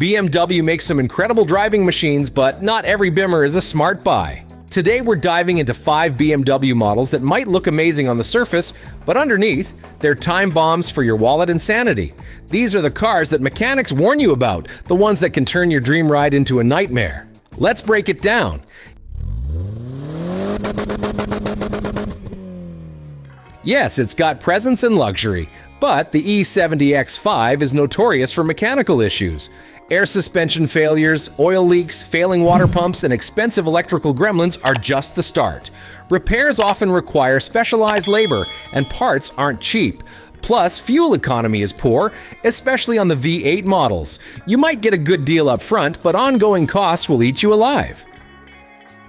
BMW makes some incredible driving machines, but not every Bimmer is a smart buy. Today we're diving into 5 BMW models that might look amazing on the surface, but underneath, they're time bombs for your wallet and sanity. These are the cars that mechanics warn you about, the ones that can turn your dream ride into a nightmare. Let's break it down. Yes, it's got presence and luxury, but the E70X5 is notorious for mechanical issues. Air suspension failures, oil leaks, failing water pumps, and expensive electrical gremlins are just the start. Repairs often require specialized labor, and parts aren't cheap. Plus, fuel economy is poor, especially on the V8 models. You might get a good deal up front, but ongoing costs will eat you alive.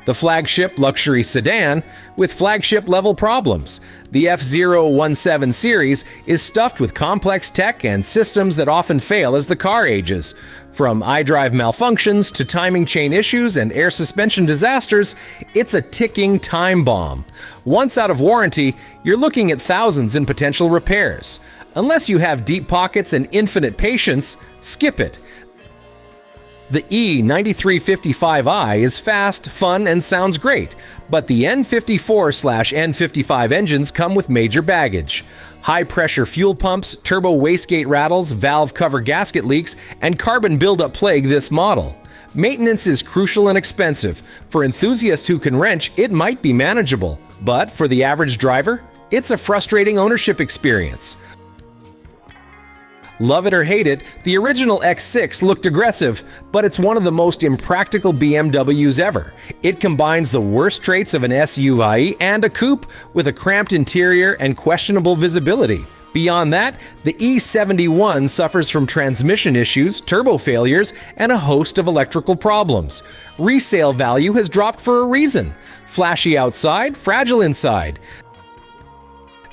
The flagship luxury sedan with flagship-level problems. The F017 series is stuffed with complex tech and systems that often fail as the car ages. From iDrive malfunctions to timing chain issues and air suspension disasters, it's a ticking time bomb. Once out of warranty, you're looking at thousands in potential repairs. Unless you have deep pockets and infinite patience, skip it. The E9355i is fast, fun, and sounds great, but the N54/N55 engines come with major baggage. High-pressure fuel pumps, turbo wastegate rattles, valve cover gasket leaks, and carbon buildup plague this model. Maintenance is crucial and expensive. For enthusiasts who can wrench, it might be manageable, but for the average driver, it's a frustrating ownership experience. Love it or hate it, the original X6 looked aggressive, but it's one of the most impractical BMWs ever. It combines the worst traits of an SUV and a coupe with a cramped interior and questionable visibility. Beyond that, the E71 suffers from transmission issues, turbo failures, and a host of electrical problems. Resale value has dropped for a reason. Flashy outside, fragile inside.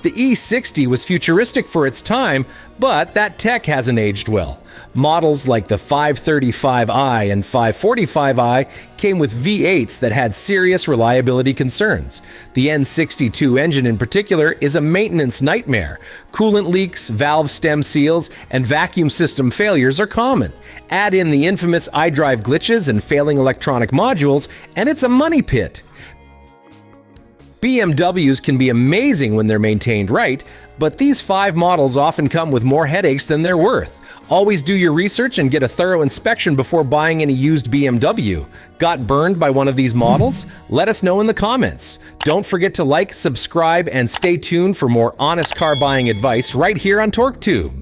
The E60 was futuristic for its time, but that tech hasn't aged well. Models like the 535i and 545i came with V8s that had serious reliability concerns. The N62 engine in particular is a maintenance nightmare. Coolant leaks, valve stem seals, and vacuum system failures are common. Add in the infamous iDrive glitches and failing electronic modules, and it's a money pit. BMWs can be amazing when they're maintained right, but these 5 models often come with more headaches than they're worth. Always do your research and get a thorough inspection before buying any used BMW. Got burned by one of these models? Let us know in the comments. Don't forget to like, subscribe, and stay tuned for more honest car buying advice right here on TorqueTube.